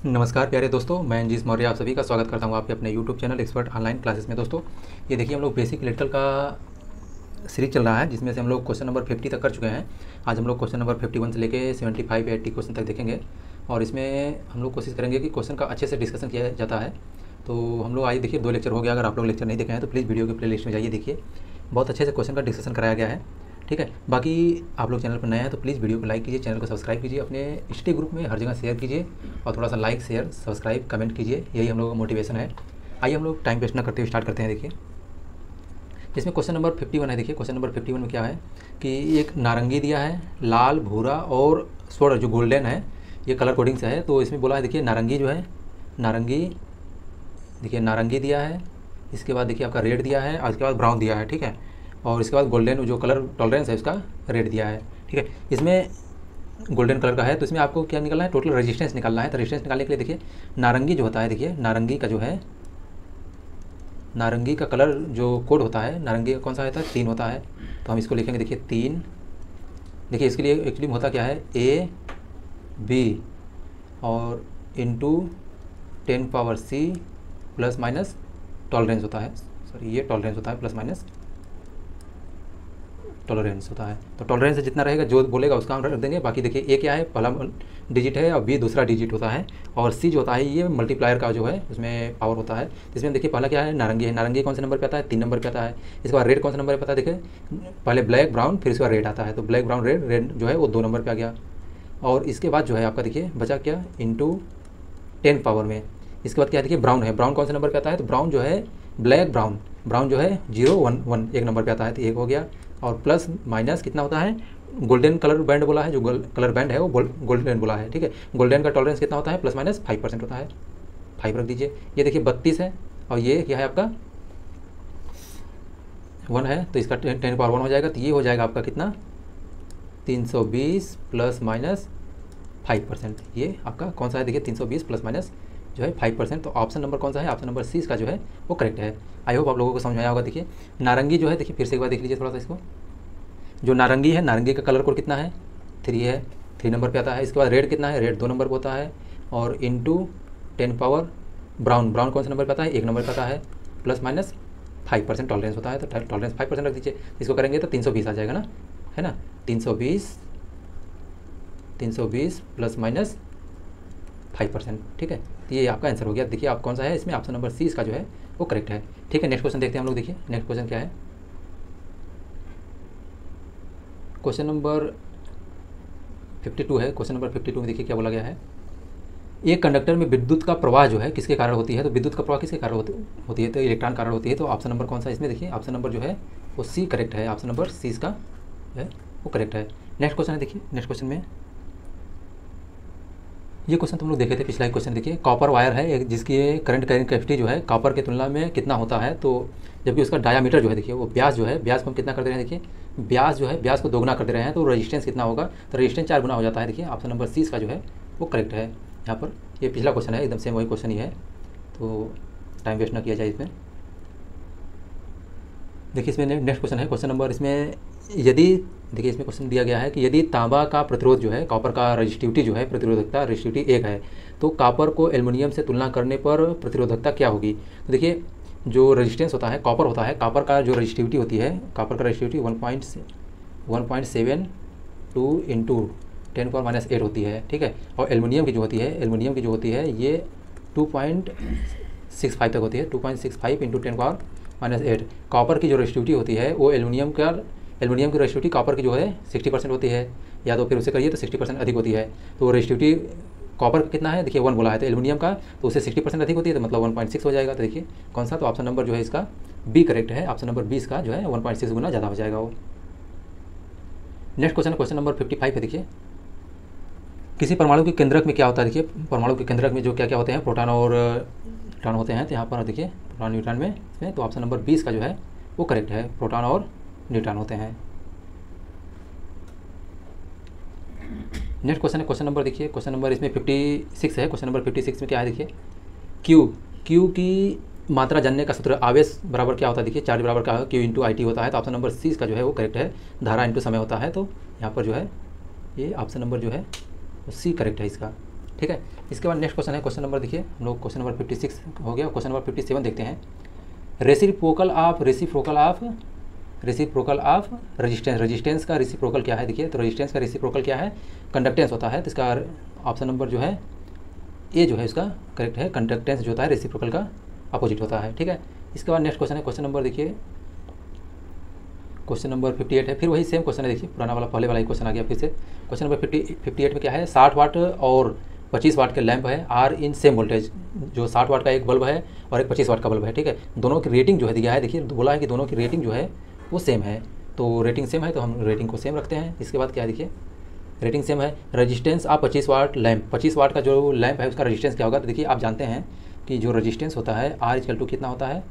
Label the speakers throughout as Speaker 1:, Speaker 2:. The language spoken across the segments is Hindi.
Speaker 1: नमस्कार प्यारे दोस्तों, मैं अंजीश मौर्य आप सभी का स्वागत करता हूं आपके अपने YouTube channel expert online classes में। दोस्तों ये देखिए, हम लोग बेसिक इलेक्ट्रिकल का सीरीज चल रहा है, जिसमें से हम लोग क्वेश्चन नंबर 50 तक कर चुके हैं। आज हम लोग क्वेश्चन नंबर 51 से लेके 75 या 80 क्वेश्चन तक देखेंगे और इसमें हम लोग कोशिश करेंगे कि क्वेश्चन का अच्छे से डिस्कशन किया जाता है। तो हम लोग आज देखिए 2 लेक्चर हो गया। अगर आप लोग लेक्चर नहीं देखे हैं तो प्लीज़ वीडियो के प्लेलिस्ट में जाइए, देखिए बहुत अच्छे से क्वेश्चन का डिस्कशन कराया गया है। ठीक है, बाकी आप लोग चैनल पर नए हैं तो प्लीज़ वीडियो को लाइक कीजिए, चैनल को सब्सक्राइब कीजिए, अपने स्टडी ग्रुप में हर जगह शेयर कीजिए और थोड़ा सा लाइक शेयर सब्सक्राइब कमेंट कीजिए, यही हम लोगों का मोटिवेशन है। आइए हम लोग टाइम वेस्ट ना करते हुए स्टार्ट करते हैं। देखिए इसमें क्वेश्चन नंबर 51 है। देखिए क्वेश्चन नंबर 51 में क्या है कि एक नारंगी दिया है, लाल, भूरा और स्वर्ण जो गोल्डन है, ये कलर कोडिंग से है। तो इसमें बोला है, देखिए नारंगी जो है, नारंगी देखिए नारंगी दिया है, इसके बाद देखिए आपका रेड दिया है और इसके बाद ब्राउन दिया है। ठीक है, और इसके बाद गोल्डन जो कलर टॉलरेंस है उसका रेड दिया है। ठीक है, इसमें गोल्डन कलर का है तो इसमें आपको क्या निकालना है, टोटल रेजिस्टेंस निकालना है। तो रेजिस्टेंस निकालने के लिए देखिए नारंगी जो होता है, देखिए नारंगी का जो है, नारंगी का कलर जो कोड होता है, नारंगी का कौन सा होता है, 3 होता है। तो हम इसको लिखेंगे, देखिए 3। देखिए इसके लिए एक्चुअली होता क्या है, ए बी और into 10 power C plus minus tolerance होता है। सॉरी, ये टॉलरेंस होता है, प्लस माइनस टॉलरेंस होता है। तो टॉलरेंस जितना रहेगा जो बोलेगा उसका हम रख देंगे। बाकी देखिए ए क्या है, पहला डिजिट है और बी दूसरा डिजिट होता है और सी जो होता है ये मल्टीप्लायर का जो है उसमें पावर होता है। इसमें देखिए पहला क्या है, नारंगी है। नारंगी कौन से नंबर पे आता है, 3 नंबर पे आता है। इसके बाद रेड कौन सा नंबर पे आता है, देखिए पहले ब्लैक ब्राउन फिर इसके बाद रेड आता है। तो ब्लैक ब्राउन रेड, रेड जो है वो 2 नंबर पर आ गया। और इसके बाद जो है आपका देखिए बचा क्या, इंटू 10 पावर में। इसके बाद क्या है, देखिए ब्राउन है। ब्राउन कौन से नंबर पे आता है, तो ब्राउन जो है ब्लैक ब्राउन, ब्राउन जो है 0 1 1 1 नंबर पे आता है, तो 1 हो गया। और प्लस माइनस कितना होता है, गोल्डन कलर बैंड बोला है, जो कलर बैंड है वो गोल्डन बोला है। ठीक है, गोल्डन का टॉलरेंस कितना होता है, प्लस माइनस 5% होता है, 5 रख दीजिए। ये देखिए 32 है और ये क्या है आपका 1 है, तो इसका 10 पावर 1 हो जाएगा। तो ये हो जाएगा आपका कितना, 320 प्लस माइनस 5%। ये आपका कौन सा है, देखिए 320 प्लस माइनस जो है 5%। तो ऑप्शन नंबर कौन सा है, ऑप्शन नंबर सी का जो है वो करेक्ट है। आई होप आप लोगों को समझ में आया होगा। देखिए नारंगी जो है, देखिए फिर से एक बार देख लीजिए थोड़ा सा इसको, जो नारंगी है, नारंगी का कलर कोड कितना है, 3 है, 3 नंबर पे आता है। इसके बाद रेड कितना है, रेड 2 नंबर पर होता है और इंटू 10 पावर ब्राउन, ब्राउन कौन सा नंबर पे आता है, 1 नंबर पे आता है, प्लस माइनस 5% टॉलरेंस होता है। तो टॉलरेंस 5% रख दीजिए। इसको करेंगे तो 320 आ जाएगा ना, है ना, 320 प्लस माइनस 5%। ठीक है, तो ये आपका आंसर हो गया। देखिए आप कौन सा है इसमें, ऑप्शन नंबर सी इसका जो है वो करेक्ट है। ठीक है, नेक्स्ट क्वेश्चन देखते हैं हम लोग। देखिए नेक्स्ट क्वेश्चन क्या है, क्वेश्चन नंबर 52 है। क्वेश्चन नंबर 52 में देखिए क्या बोला गया है, एक कंडक्टर में विद्युत का प्रवाह जो है किसके कारण होती है। तो विद्युत का प्रवाह किसके कारण होती है, तो इलेक्ट्रॉन कारण होती है। तो ऑप्शन नंबर कौन सा इसमें, देखिए ऑप्शन नंबर जो है वो सी करेक्ट है। ऑप्शन नंबर सी इसका है वो करेक्ट है। नेक्स्ट क्वेश्चन है, देखिए नेक्स्ट क्वेश्चन में, ये क्वेश्चन तुम लोग देखे थे पिछला ही क्वेश्चन। देखिए कॉपर वायर है एक, जिसकी करंट कैरिंग कैपेसिटी जो है कॉपर की तुलना में कितना होता है, तो जबकि उसका डायामीटर जो है, देखिए वो व्यास जो है, व्यास को हम कितना कर दे रहे हैं, देखिए व्यास जो है, व्यास को दोगुना कर दे रहे हैं, तो रेजिस्टेंस कितना होगा, तो रेजिस्टेंस 4 गुना हो जाता है। देखिए ऑप्शन नंबर सी का जो है वो करेक्ट है। यहाँ पर ये पिछला क्वेश्चन है, एकदम सेम वही क्वेश्चन ही है, तो टाइम वेस्ट ना किया जाए इसमें। देखिए इसमें नेक्स्ट क्वेश्चन है, क्वेश्चन नंबर इसमें, यदि देखिए इसमें क्वेश्चन दिया गया है कि यदि तांबा का प्रतिरोध जो है, कॉपर का रजिस्टिविटी जो है, प्रतिरोधकता रजिस्टिविटी 1 है, तो कॉपर को एल्युमिनियम से तुलना करने पर प्रतिरोधकता क्या होगी। तो देखिए जो रेजिस्टेंस होता है, कॉपर होता है, कॉपर का जो रजिस्टिविटी होती है, कॉपर का रजिस्टिविटी 1.72 इंटू 10 पावर माइनस 8 होती है। ठीक है, और एल्युमिनियम की जो होती है, एल्युमिनियम की जो होती है ये 2.65 तक होती है, 2.65 इंटू 10 पावर माइनस 8। कॉपर की जो रेजिस्टिविटी होती है वो एल्युमिनियम की रेजिस्टिविटी कॉपर की जो है 60% होती है, या तो फिर उससे करिए तो 60% अधिक होती है। तो रेजिस्टिविटी कॉपर का कितना है, देखिए 1 बोला है, तो एल्युमिनियम का तो उससे 60% अधिक होती है, तो मतलब 1.6 हो जाएगा। तो देखिए कौन सा, तो ऑप्शन नंबर जो है इसका बी करेक्ट है। ऑप्शन नंबर 20 का जो है 1.6 गुना ज़्यादा हो जाएगा वो। नेक्स्ट क्वेश्चन, क्वेश्चन नंबर 55 है। देखिए किसी परमाणु के केंद्रक में क्या होता है, देखिए परमाणु के केंद्रक में जो क्या क्या होते हैं, प्रोटॉन और न्यूट्रॉन होते हैं। तो यहाँ पर देखिए प्रोटॉन न्यूट्रॉन में इसमें, तो ऑप्शन नंबर 20 का जो है वो करेक्ट है, प्रोटॉन और न्यूट्रॉन होते हैं। नेक्स्ट क्वेश्चन है, क्वेश्चन नंबर देखिए, क्वेश्चन नंबर इसमें 56 है। क्वेश्चन नंबर 56 में क्या है, देखिए क्यू की मात्रा जानने का सूत्र, आवेश बराबर क्या होता है, देखिए चार्ज बराबर क्या है, क्यू इंटू आई टी होता है। तो ऑप्शन नंबर सी का जो है वो करेक्ट है, धारा इंटू समय होता है। तो यहाँ पर जो है ये ऑप्शन नंबर जो है सी करेक्ट है इसका। ठीक है। इसके बाद नेक्स्ट क्वेश्चन है, क्वेश्चन नंबर देखिए हम लोग क्वेश्चन नंबर 56 हो गया। क्वेश्चन नंबर 57 देखते हैं। Reciprocal of resistance. रेजिस्टेंस का रेसिप्रोकल क्या है देखिए, तो रेजिस्टेंस का रेसिप्रोकल क्या है, कंडक्टेंस होता है। तो इसका ऑप्शन नंबर जो है ए जो है इसका करेक्ट है। कंडक्टेंस जो होता है रेसिप्रोकल का अपोजिट होता है, ठीक है। इसके बाद नेक्स्ट क्वेश्चन है, क्वेश्चन नंबर देखिए क्वेश्चन नंबर 58 है। फिर वही सेम क्वेश्चन है देखिए, पुराना वाला पहले वाला ही क्वेश्चन आ गया फिर से। क्वेश्चन नंबर 58 में क्या है, 60 वाट और 25 वाट के लैंप है, आर इन सेम वोल्टेज। जो 60 वाट का एक बल्ब है और एक 25 वाट का बल्ब है, ठीक है। दोनों की रेटिंग जो है दिया है देखिए, बोला है कि दोनों की रेटिंग जो है वो सेम है। तो रेटिंग सेम है तो हम रेटिंग को सेम रखते हैं। इसके बाद क्या है देखिए, रेटिंग सेम है। रजिस्टेंस आप 25 वाट लैंप, 25 वाट का जो लैंप है उसका रजिस्टेंस क्या होगा, तो देखिए आप जानते हैं कि जो रजिस्टेंस होता है आर इक्वल टू कितना होता है,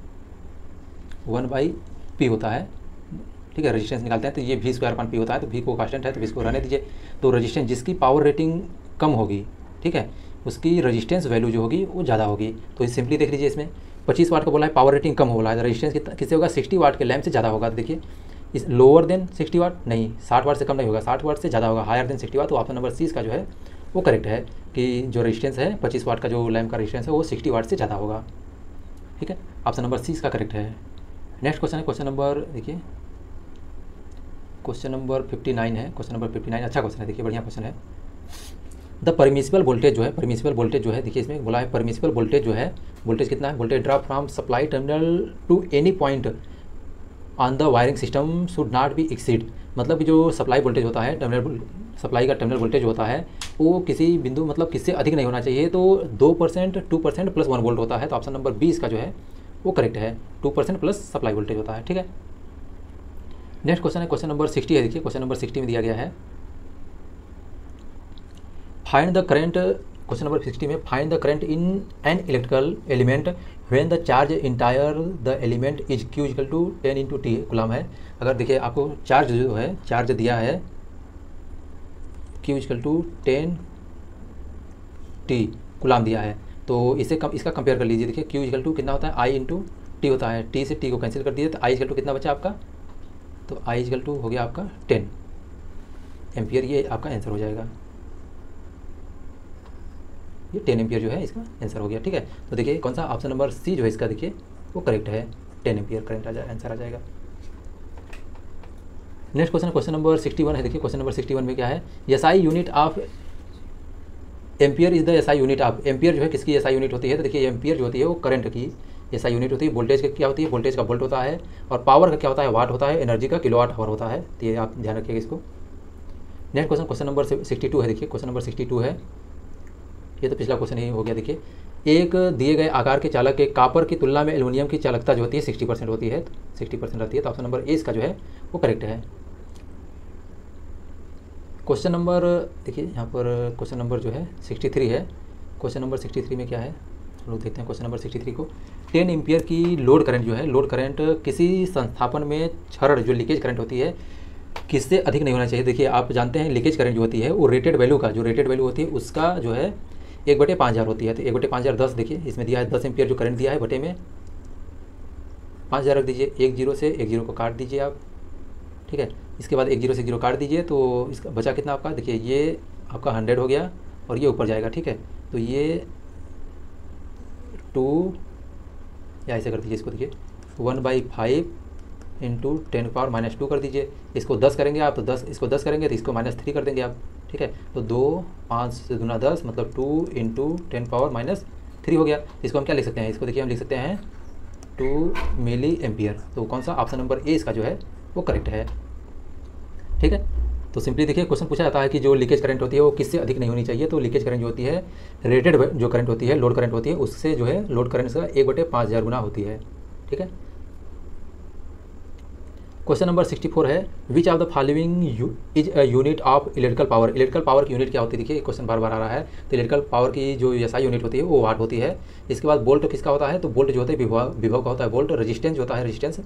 Speaker 1: 1/P होता है, ठीक है। रेजिस्टेंस निकालते हैं तो ये V² होता है, तो V को कांस्टेंट है तो इसको रहने दीजिए। तो रजिस्टेंस जिसकी पावर रेटिंग कम होगी, ठीक है, उसकी रजिस्टेंस वैल्यू जो होगी वो ज़्यादा होगी। तो सिंपली देख लीजिए, इसमें 25 वाट का बोला है, पावर रेटिंग कम हो रहा है, रजिस्टेंस किससे होगा, 60 वाट के लैंप से ज़्यादा होगा। तो देखिए इस लोअर देन 60 वाट नहीं, 60 वाट से कम नहीं होगा, 60 वाट से ज़्यादा होगा, हायर देन 60 वाट। तो ऑप्शन नंबर सी का जो है वो करेक्ट है कि जो रजिस्टेंस है 25 वाट का जो लैंप का रजिस्टेंस है वो 60 वाट से ज़्यादा होगा, ठीक है। ऑप्शन नंबर सी का करेक्ट है। नेक्स्ट क्वेश्चन है, क्वेश्चन नंबर देखिए क्वेश्चन नंबर 59 है। क्वेश्चन नंबर 59 अच्छा क्वेश्चन है देखिए, बढ़िया क्वेश्चन है। द परमिसिबल वोल्टेज जो है, परमिसिबल वोल्टेज जो है देखिए इसमें बोला है परमिसिबल वोल्टेज जो है, वोल्टेज कितना है, voltage drop from supply terminal to any point on the wiring system should not be exceed. मतलब कि जो सप्लाई वोल्टेज होता है, टर्मिनल सप्लाई का टर्मिनल वोल्टेज होता है वो किसी बिंदु मतलब किससे अधिक नहीं होना चाहिए। तो 2%, 2% प्लस 1 वोल्ट होता है। तो ऑप्शन नंबर 20 का जो है वो करेक्ट है, 2% प्लस सप्लाई वोल्टेज होता है, ठीक है। नेक्स्ट क्वेश्चन है, क्वेश्चन नंबर 60 है देखिए, क्वेश्चन नंबर 60 में दिया गया है find the current. Question number 60 में find the current in an electrical element when the charge entire the element is Q equal to 10 into T गुलाम है। अगर देखिए आपको चार्ज जो है, चार्ज दिया है Q इक्वल टू 10 टी गुलाम दिया है, तो इसका कंपेयर कर लीजिए। देखिए Q इक्वल टू कितना होता है, I इंटू टी होता है, टी से टी को कैंसिल कर दीजिए तो I इक्वल टू कितना बचा आपका, तो I इक्वल टू हो गया आपका 10 एम्पियर। ये आपका आंसर हो जाएगा, ये 10 एम्पियर जो है इसका आंसर हो गया, ठीक है। तो देखिए कौन सा ऑप्शन नंबर सी जो है इसका देखिए वो करेक्ट है, 10 एम्पियर करेक्ट आंसर आ जाएगा। नेक्स्ट क्वेश्चन, क्वेश्चन नंबर 61 है देखिए, क्वेश्चन नंबर 61 में क्या है, SI unit of ampere is the SI unit of. Ampere जो है किसकी एसआई यूनिट होती है, तो देखिए एम्पियर जो होती है वो करंट की एसआई यूनिट होती है। वोल्टेज का क्या होती है, वोल्टेज का वोल्ट होता है, और पावर का क्या होता है, वाट होता है, एनर्जी का किलोवाट आवर होता है। तो ये आप ध्यान रखिएगा इसको। नेक्स्ट क्वेश्चन, क्वेश्चन नंबर 62 है देखिए, क्वेश्चन नंबर 62 है, ये तो पिछला क्वेश्चन ही हो गया। देखिए एक दिए गए आकार के चालक के कापर की तुलना में एल्युमिनियम की चालकता जो होती है 60% होती है, 60% रहती है। तो ऑप्शन नंबर ए इसका जो है वो करेक्ट है। क्वेश्चन नंबर देखिए यहाँ पर क्वेश्चन नंबर जो है 63 है। क्वेश्चन नंबर 63 में क्या है, हम लोग देखते हैं क्वेश्चन नंबर 63 को। 10 एम्पियर की लोड करंट जो है, लोड करंट किसी संस्थापन में क्षरण जो लीकेज करंट होती है किससे अधिक नहीं होना चाहिए। देखिए आप जानते हैं लीकेज करंट जो होती है वो रेटेड वैल्यू का, जो रेटेड वैल्यू होती है उसका जो है 1/5000 होती है। तो 1/5000 10, देखिए इसमें दिया है 10 एम्पियर जो करंट दिया है, बटे में 5000 रख दीजिए, एक जीरो से एक जीरो को काट दीजिए आप, ठीक है। इसके बाद एक जीरो से जीरो काट दीजिए तो इसका बचा कितना आपका, देखिए ये आपका 100 हो गया और ये ऊपर जाएगा, ठीक है। तो ये 2 या ऐसे कर दीजिए इसको, देखिए 1/5 इंटू 10⁻² कर दीजिए। इसको 10 करेंगे आप तो 10, इसको 10 करेंगे तो इसको -3 कर देंगे आप, ठीक है। तो 2, 5 से गुना 10 मतलब 2 इंटू 10⁻³ हो गया। इसको हम क्या लिख सकते हैं, इसको देखिए हम लिख सकते हैं 2 मिली एम्पियर। तो कौन सा ऑप्शन नंबर ए इसका जो है वो करेक्ट है, ठीक है। तो सिंपली देखिए क्वेश्चन पूछा जाता है कि जो लीकेज करंट होती है वो किससे अधिक नहीं होनी चाहिए। तो लीकेज करंट जो होती है रेटेड जो करंट होती है, लोड करंट होती है, उससे जो है लोड करंट से 1/5000 गुना होती है, ठीक है। क्वेश्चन नंबर 64 है, which of the following is a unit of electrical power. Electrical power की यूनिट क्या होती है, देखिए क्वेश्चन बार बार आ रहा है। तो इलेक्ट्रिकल पावर की जो एसआई यूनिट होती है वो वाट होती है। इसके बाद वोल्ट किसका होता है, तो वोल्ट जो होता है विभव का होता है वोल्ट। रेजिस्टेंस जो होता है, रेजिस्टेंस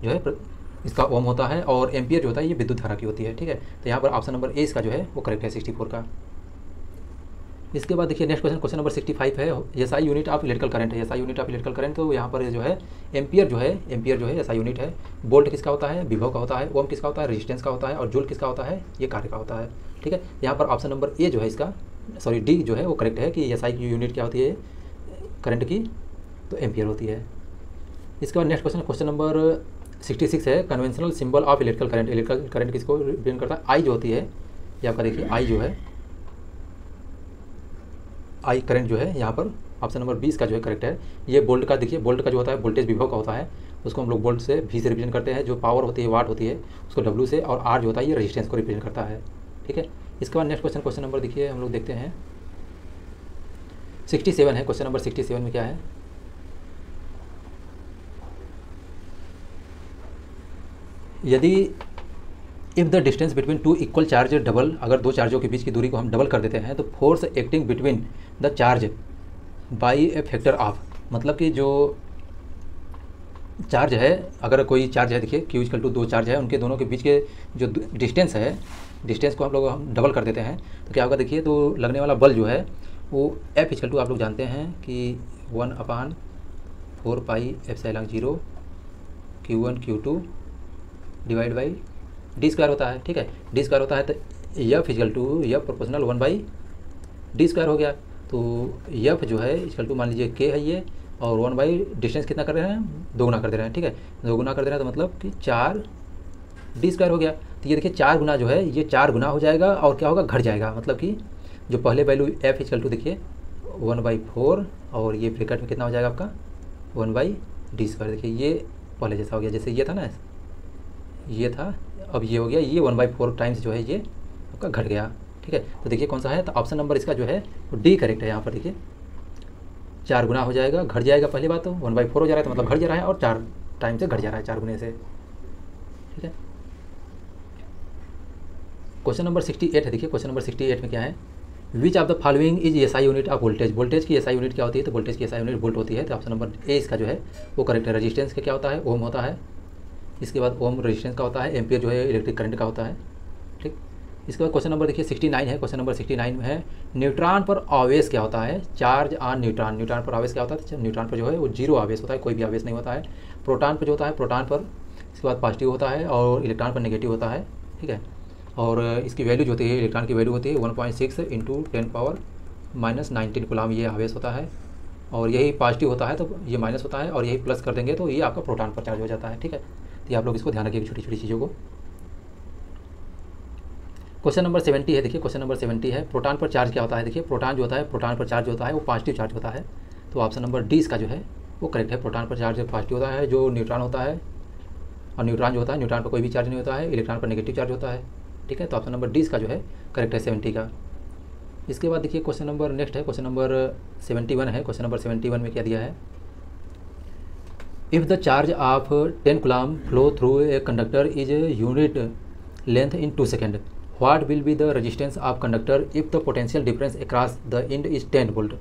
Speaker 1: जो है इसका ओम होता है, और एम्पियर जो होता है ये विद्युत धारा की होती है, ठीक है। तो यहाँ पर ऑप्शन नंबर ए इसका जो है वो करेक्ट है 64 का। इसके बाद देखिए नेक्स्ट क्वेश्चन, क्वेश्चन नंबर 65 है, SI unit of electrical current है। SI unit of electrical current, तो यहाँ पर जो है एम्पियर जो है एसआई यूनिट है। वोल्ट किसका होता है, विभव का होता है। ओम किसका होता है, रेजिस्टेंस का होता है। और जूल किसका होता है, ये कार्य का होता है, ठीक है। यहाँ पर ऑप्शन नंबर ए जो है इसका सॉरी डी जो है वो करेक्ट है कि एसआई की यूनिट क्या होती है करंट की, तो एम्पियर होती है। इसके बाद नेक्स्ट क्वेश्चन नंबर 66 है conventional symbol of electrical current. Electrical current किसको रिप्रेजेंट करता है? आई जो होती है ये आपका देखिए आई जो है, आई करंट जो है यहाँ पर ऑप्शन नंबर 20 का जो है करेक्ट है। ये बोल्ट का देखिए, बोल्ट का जो होता है वोल्टेज विभव का होता है, उसको हम लोग बोल्ट से भी से रिप्रेजेंट करते हैं। जो पावर होती है वाट होती है उसको डब्ल्यू से, और आर जो होता है ये रेजिस्टेंस को रिप्रेजेंट करता है। ठीक है, इसके बाद नेक्स्ट क्वेश्चन नंबर देखिए हम लोग देखते हैं 67 है। क्वेश्चन नंबर 67 में क्या है? यदि if the distance between two equal charge double, अगर दो चार्जों के बीच की दूरी को हम डबल कर देते हैं तो force acting between the charge by A factor of, मतलब कि जो चार्ज है, अगर कोई चार्ज है देखिए क्यू इक्वल टू दो चार्ज है, उनके दोनों के बीच के जो डिस्टेंस है, डिस्टेंस को हम डबल कर देते हैं तो क्या होगा देखिए, तो लगने वाला बल जो है वो एफ इक्वल टू आप लोग जानते हैं कि 1/4 pi epsilon 0 Q1 Q2 divide by D square होता है। ठीक है, डी स्क्वायर होता है तो F equal to F proportional 1/d square हो गया। तो एफ जो है इक्वल टू मान लीजिए के है ये, और 1 डिस्टेंस कितना कर रहे हैं, दोगुना कर दे रहे हैं। ठीक है, दोगुना कर दे रहे हैं तो मतलब कि 4d स्क्वायर हो गया। तो ये देखिए 4 गुना जो है ये 4 गुना हो जाएगा, और क्या होगा घट जाएगा, मतलब कि जो पहले वैल्यू एफ इक्वल टू देखिए 1/4, और ये ब्रैकेट में कितना हो जाएगा आपका 1/d स्क्वायर। देखिए ये पहले जैसा हो गया, जैसे ये था ना, ये था, अब ये हो गया, ये 1/4 टाइम्स जो है ये आपका घट गया। ठीक है, तो देखिए कौन सा है, तो ऑप्शन नंबर इसका जो है वो डी करेक्ट है। यहाँ पर देखिए 4 गुना हो जाएगा, घट जाएगा, पहली बात तो 1/4 हो जा रहा है तो मतलब घट जा रहा है, और 4 टाइम से घट जा रहा है, 4 गुने से। ठीक है, क्वेश्चन नंबर 68 है। देखिए क्वेश्चन नंबर 68 में क्या है, which of the following is SI unit of voltage. Voltage की एसआई यूनिट क्या होती है, तो वोल्टेज की एसआई यूनिट वोल्ट होती है। तो ऑप्शन नंबर ए इसका जो है वो करेक्ट है। रेजिस्टेंस का क्या होता है, ओम होता है। इसके बाद ओम रेजिस्टेंस का होता है, एम्पियर जो है इलेक्ट्रिक करंट का होता है। ठीक, इसके बाद क्वेश्चन नंबर देखिए 69 है। क्वेश्चन नंबर 69 में है न्यूट्रॉन पर आवेश क्या होता है, चार्ज ऑन न्यूट्रॉन। न्यूट्रॉन पर आवेश क्या होता है, न्यूट्रॉन पर जो है वो जीरो आवेश होता है, कोई भी आवेश नहीं होता है। प्रोटॉन पर जो होता है, प्रोटॉन पर इसके बाद पॉजिटिव होता है, और इलेक्ट्रॉन पर नेगेटिव होता है। ठीक है, और इसकी वैल्यू जो होती है, इलेक्ट्रॉन की वैल्यू होती है 1.6 × 10⁻⁻19 कूलम ये आवेश होता है, और यही पॉजिटिव होता है तो ये माइनस होता है, और यही प्लस कर देंगे तो ये आपका प्रोटॉन पर चार्ज हो जाता है। ठीक है, तो ये आप लोग इसको ध्यान रखिएगा छोटी छोटी चीज़ों को। क्वेश्चन नंबर 70 है। देखिए क्वेश्चन नंबर 70 है, प्रोटॉन पर चार्ज क्या होता है। देखिए प्रोटॉन जो होता है, प्रोटॉन पर चार्ज होता है वो पॉजिटिव चार्ज होता है। तो ऑप्शन नंबर डी इसका जो है वो करेक्ट है। प्रोटॉन पर चार्ज पॉजिटिव होता है, जो न्यूट्रॉन होता है, और न्यूट्रॉन जो होता है, न्यूट्रॉन पर कोई भी चार्ज नहीं होता है, इलेक्ट्रॉन पर नेगेटिव चार्ज होता है। ठीक है, तो ऑप्शन नंबर डी इसका जो है करेक्ट है 70 का। इसके बाद देखिए क्वेश्चन नंबर नेक्स्ट है, क्वेश्चन नंबर 71 है। क्वेश्चन नंबर 71 में क्या दिया है, if the charge of 10 coulomb flow through a conductor is unit length in 2 second, what will be the resistance of conductor if the potential difference across the end is 10 volt.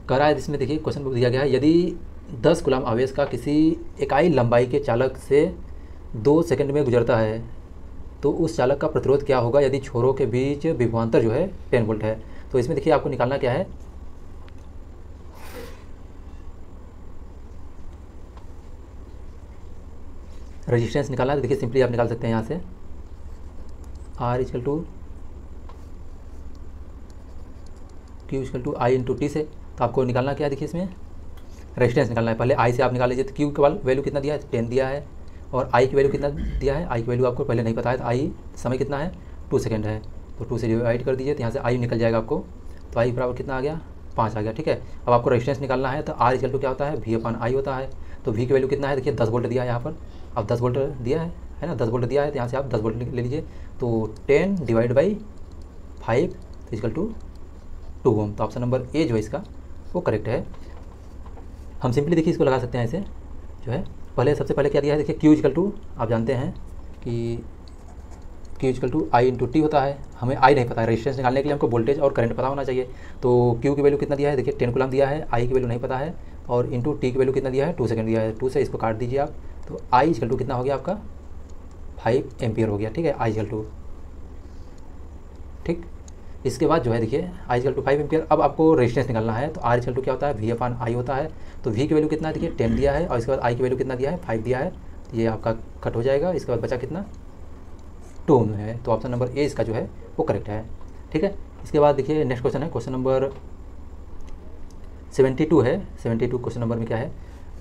Speaker 1: कह रहा है इसमें देखिए क्वेश्चन दिया गया है, यदि 10 कूलम आवेश का किसी इकाई लंबाई के चालक से 2 सेकंड में गुजरता है तो उस चालक का प्रतिरोध क्या होगा यदि छोरों के बीच विभवांतर जो है 10 वोल्ट है। तो इसमें देखिए आपको निकालना क्या है, रेजिस्टेंस निकालना है। तो देखिए सिंपली आप निकाल सकते हैं यहाँ से R equal to Q equal to I into T से। तो आपको निकालना क्या है, देखिए इसमें रेजिस्टेंस निकालना है। पहले I से आप निकाल लीजिए, तो Q का वैल्यू कितना दिया है, 10 दिया है, और I की वैल्यू कितना दिया है, I की वैल्यू आपको पहले नहीं पता है, तो I समय कितना है 2 सेकंड है, तो 2 से डिवाइड कर दीजिए, तो यहाँ से I निकल जाएगा आपको, तो I बराबर कितना आ गया 5 आ गया। ठीक है, अब आपको रेजिस्टेंस निकालना है, तो R इक्वल टू क्या होता है V/I होता है। तो V की वैल्यू कितना है, देखिए 10 वोल्ट दिया है यहाँ पर, अब 10 वोल्ट दिया है ना, 10 वोल्ट दिया है, तो यहाँ से आप 10 वोल्ट ले लीजिए, तो 10 डिवाइड बाई 5 इक्वल टू 2 ओम। तो ऑप्शन नंबर ए जो है इसका वो करेक्ट है। हम सिंपली देखिए इसको लगा सकते हैं ऐसे जो है, पहले सबसे पहले क्या दिया है, देखिए Q इक्वल टू आप जानते हैं कि Q equal to I into T होता है। हमें I नहीं पता है, रेजिस्टेंस निकालने के लिए हमको वोल्टेज और करंट पता होना चाहिए। तो Q की वैल्यू कितना दिया है, देखिए 10 कूलम दिया है, I की वैल्यू नहीं पता है, और इंटू टी की वैल्यू कितना दिया है 2 सेकंड दिया है। 2 से इसको काट दीजिए आप, तो I इक्वल टू कितना हो गया आपका 5 एम्पियर हो गया। ठीक है, I इक्वल टू, ठीक, इसके बाद जो है देखिए I इक्वल टू 5 एम्पियर। अब आपको रेजिस्टेंस निकालना है, तो R इक्वल टू क्या होता है V/I होता है। तो V की वैल्यू कितना है, देखिए 10 दिया है, और इसके बाद I की वैल्यू कितना दिया है 5 दिया है, तो ये आपका कट हो जाएगा। इसके बाद बचा कितना 2 ओम है। तो ऑप्शन नंबर ए इसका जो है वो करेक्ट है। ठीक है, इसके बाद देखिए नेक्स्ट क्वेश्चन है, क्वेश्चन नंबर 72 है। 72 क्वेश्चन नंबर में क्या है,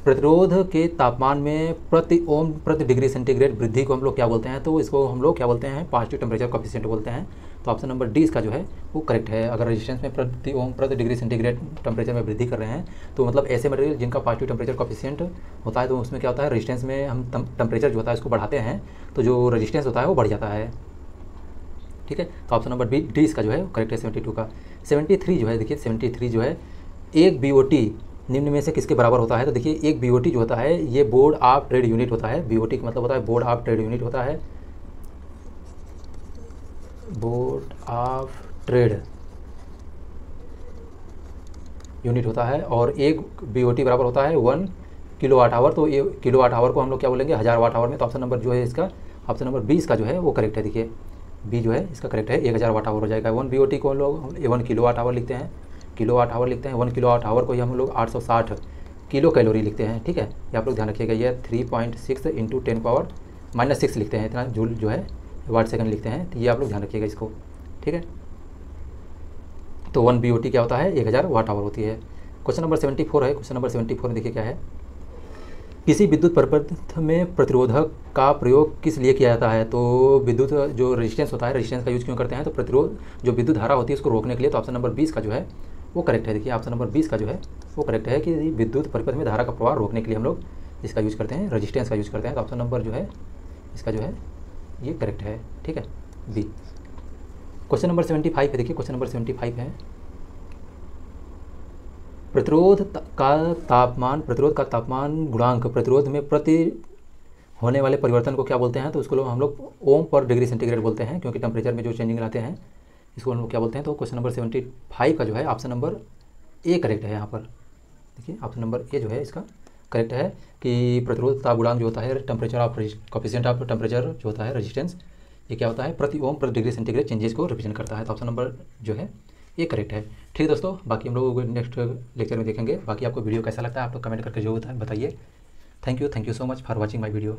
Speaker 1: प्रतिरोध के तापमान में प्रति ओम प्रति डिग्री सेंटीग्रेड वृद्धि को हम लोग क्या बोलते हैं, तो इसको हम लोग क्या बोलते हैं, पॉजिटिव टेम्परेचर कोएफिशिएंट बोलते हैं। तो ऑप्शन नंबर डी इसका जो है वो करेक्ट है। अगर रेजिस्टेंस में प्रति ओम प्रति डिग्री सेंटीग्रेड टेम्परेचर में वृद्धि कर रहे हैं तो मतलब ऐसे मटेरियल जिनका पॉजिटिव टेम्परेचर कोएफिशिएंट होता है तो उसमें क्या होता है, रेजिस्टेंस में हम टेम्परेचर जो होता है उसको बढ़ाते हैं तो जो रेजिस्टेंस होता है वो बढ़ जाता है। ठीक है, तो ऑप्शन नंबर डी इसका जो है करेक्ट है 72 का। 73 जो है, देखिए 73 जो है, एक BOT निम्न में से किसके बराबर होता है, तो देखिए एक BOT जो होता है ये बोर्ड ऑफ ट्रेड यूनिट होता है। BOT का मतलब होता है बोर्ड ऑफ ट्रेड यूनिट होता है, बोर्ड ऑफ ट्रेड यूनिट होता है। और एक BOT बराबर होता है 1 किलोवाट आवर। तो ये किलोवाट आवर को हम लोग क्या बोलेंगे, 1000 वाट आवर में। तो ऑप्शन नंबर जो है इसका, ऑप्शन नंबर 20 का जो है वो करेक्ट है। देखिए बी जो है इसका करेक्ट है, 1000 वाट आवर हो जाएगा। 1 BOT को हम लोग 1 किलोवाट आवर लिखते हैं, किलोवाट आवर लिखते हैं। 1 किलोवाट आवर को ही हम लोग 860 किलो कैलोरी लिखते हैं। ठीक है, ये आप लोग ध्यान रखिएगा। ये 3.6 इंटू 10⁻⁻6 लिखते हैं, इतना जूल जो है वाट सेकंड लिखते हैं। तो ये आप लोग ध्यान रखिएगा इसको। ठीक है, तो 1 BOT क्या होता है, 1000 वाट आवर होती है। क्वेश्चन नंबर 74 है। क्वेश्चन नंबर 74 में देखिए क्या है, किसी विद्युत परिपथ में प्रतिरोधक का प्रयोग किस लिए किया जाता है। तो विद्युत जो रेजिस्टेंस होता है, रेजिस्टेंस का यूज़ क्यों करते हैं, तो प्रतिरोध जो विद्युत धारा होती है उसको रोकने के लिए। तो ऑप्शन नंबर 20 का जो है वो करेक्ट है। देखिए ऑप्शन नंबर 20 का जो है वो करेक्ट है कि विद्युत परिपथ में धारा का प्रवाह रोकने के लिए हम लोग इसका यूज़ करते हैं, रेजिस्टेंस का यूज़ करते हैं। तो ऑप्शन नंबर जो है इसका जो है ये करेक्ट है। ठीक है, बी। क्वेश्चन नंबर 75 है। देखिए क्वेश्चन नंबर 75 है, प्रतिरोध का तापमान गुणांक प्रतिरोध में प्रति होने वाले परिवर्तन को क्या बोलते हैं, तो उसको हम लोग ओम पर डिग्री सेंटीग्रेड बोलते हैं, क्योंकि टेम्परेचर में जो चेंजिंग लाते हैं इसको हम लोग क्या बोलते हैं। तो क्वेश्चन नंबर 75 का जो है ऑप्शन नंबर ए करेक्ट है। यहाँ पर देखिए ऑप्शन नंबर ए जो है इसका करेक्ट है कि प्रतिरोध ताप गुणांक जो होता है, temperature of coefficient of temperature जो होता है, रेजिस्टेंस, ये क्या होता है, प्रति ओम प्रति डिग्री सेंटीग्रेड चेंजेस को रिप्रेजेंट करता है। तो ऑप्शन नंबर जो है ये करेक्ट है। ठीक है दोस्तों, बाकी हम लोग नेक्स्ट लेक्चर में देखेंगे। बाकी आपको वीडियो कैसा लगता है आप लोग कमेंट करके जो बताइए। Thank you so much for watching my video.